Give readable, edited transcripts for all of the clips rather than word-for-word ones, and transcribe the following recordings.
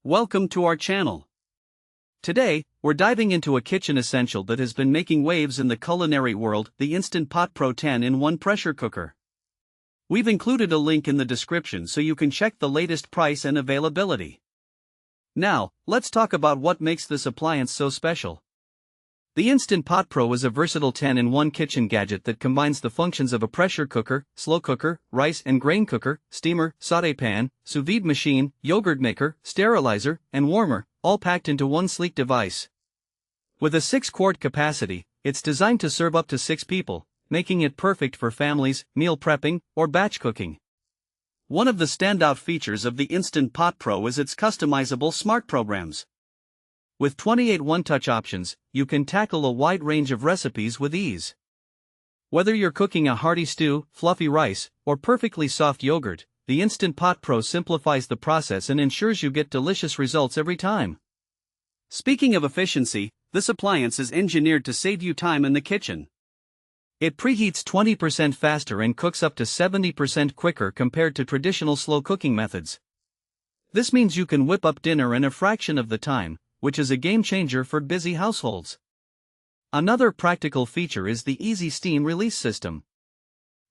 Welcome to our channel. Today, we're diving into a kitchen essential that has been making waves in the culinary world, the Instant Pot Pro 10-in-1 pressure cooker. We've included a link in the description so you can check the latest price and availability. Now, let's talk about what makes this appliance so special. The Instant Pot Pro is a versatile 10-in-1 kitchen gadget that combines the functions of a pressure cooker, slow cooker, rice and grain cooker, steamer, sauté pan, sous vide machine, yogurt maker, sterilizer, and warmer, all packed into one sleek device. With a 6-quart capacity, it's designed to serve up to 6 people, making it perfect for families, meal prepping, or batch cooking. One of the standout features of the Instant Pot Pro is its customizable smart programs. With 28 one-touch options, you can tackle a wide range of recipes with ease. Whether you're cooking a hearty stew, fluffy rice, or perfectly soft yogurt, the Instant Pot Pro simplifies the process and ensures you get delicious results every time. Speaking of efficiency, this appliance is engineered to save you time in the kitchen. It preheats 20% faster and cooks up to 70% quicker compared to traditional slow cooking methods. This means you can whip up dinner in a fraction of the time, which is a game changer for busy households. Another practical feature is the easy steam release system.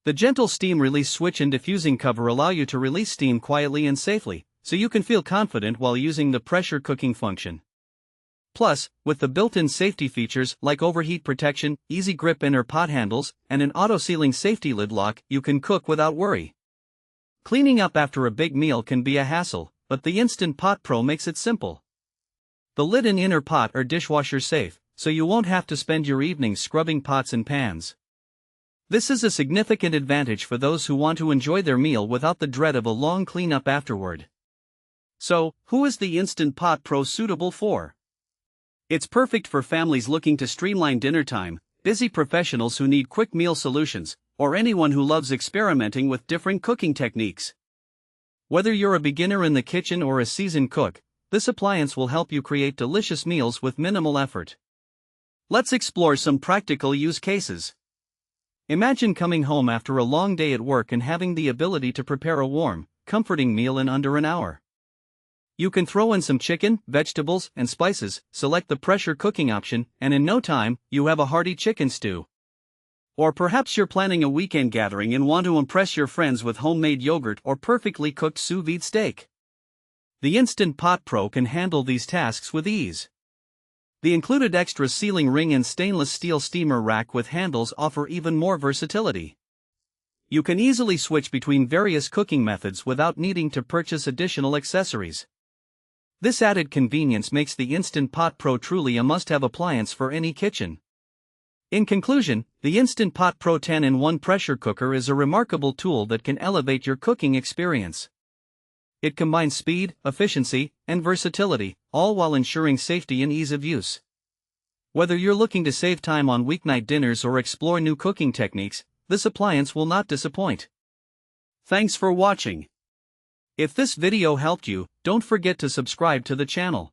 The gentle steam release switch and diffusing cover allow you to release steam quietly and safely, so you can feel confident while using the pressure cooking function. Plus, with the built-in safety features like overheat protection, easy grip inner pot handles, and an auto-sealing safety lid lock, you can cook without worry. Cleaning up after a big meal can be a hassle, but the Instant Pot Pro makes it simple. The lid and inner pot are dishwasher safe, so you won't have to spend your evenings scrubbing pots and pans. This is a significant advantage for those who want to enjoy their meal without the dread of a long cleanup afterward. So, who is the Instant Pot Pro suitable for? It's perfect for families looking to streamline dinner time, busy professionals who need quick meal solutions, or anyone who loves experimenting with different cooking techniques. Whether you're a beginner in the kitchen or a seasoned cook, this appliance will help you create delicious meals with minimal effort. Let's explore some practical use cases. Imagine coming home after a long day at work and having the ability to prepare a warm, comforting meal in under an hour. You can throw in some chicken, vegetables, and spices, select the pressure cooking option, and in no time, you have a hearty chicken stew. Or perhaps you're planning a weekend gathering and want to impress your friends with homemade yogurt or perfectly cooked sous vide steak. The Instant Pot Pro can handle these tasks with ease. The included extra sealing ring and stainless steel steamer rack with handles offer even more versatility. You can easily switch between various cooking methods without needing to purchase additional accessories. This added convenience makes the Instant Pot Pro truly a must-have appliance for any kitchen. In conclusion, the Instant Pot Pro 10-in-1 pressure cooker is a remarkable tool that can elevate your cooking experience. It combines speed, efficiency, and versatility, all while ensuring safety and ease of use. Whether you're looking to save time on weeknight dinners or explore new cooking techniques, this appliance will not disappoint. Thanks for watching. If this video helped you, don't forget to subscribe to the channel.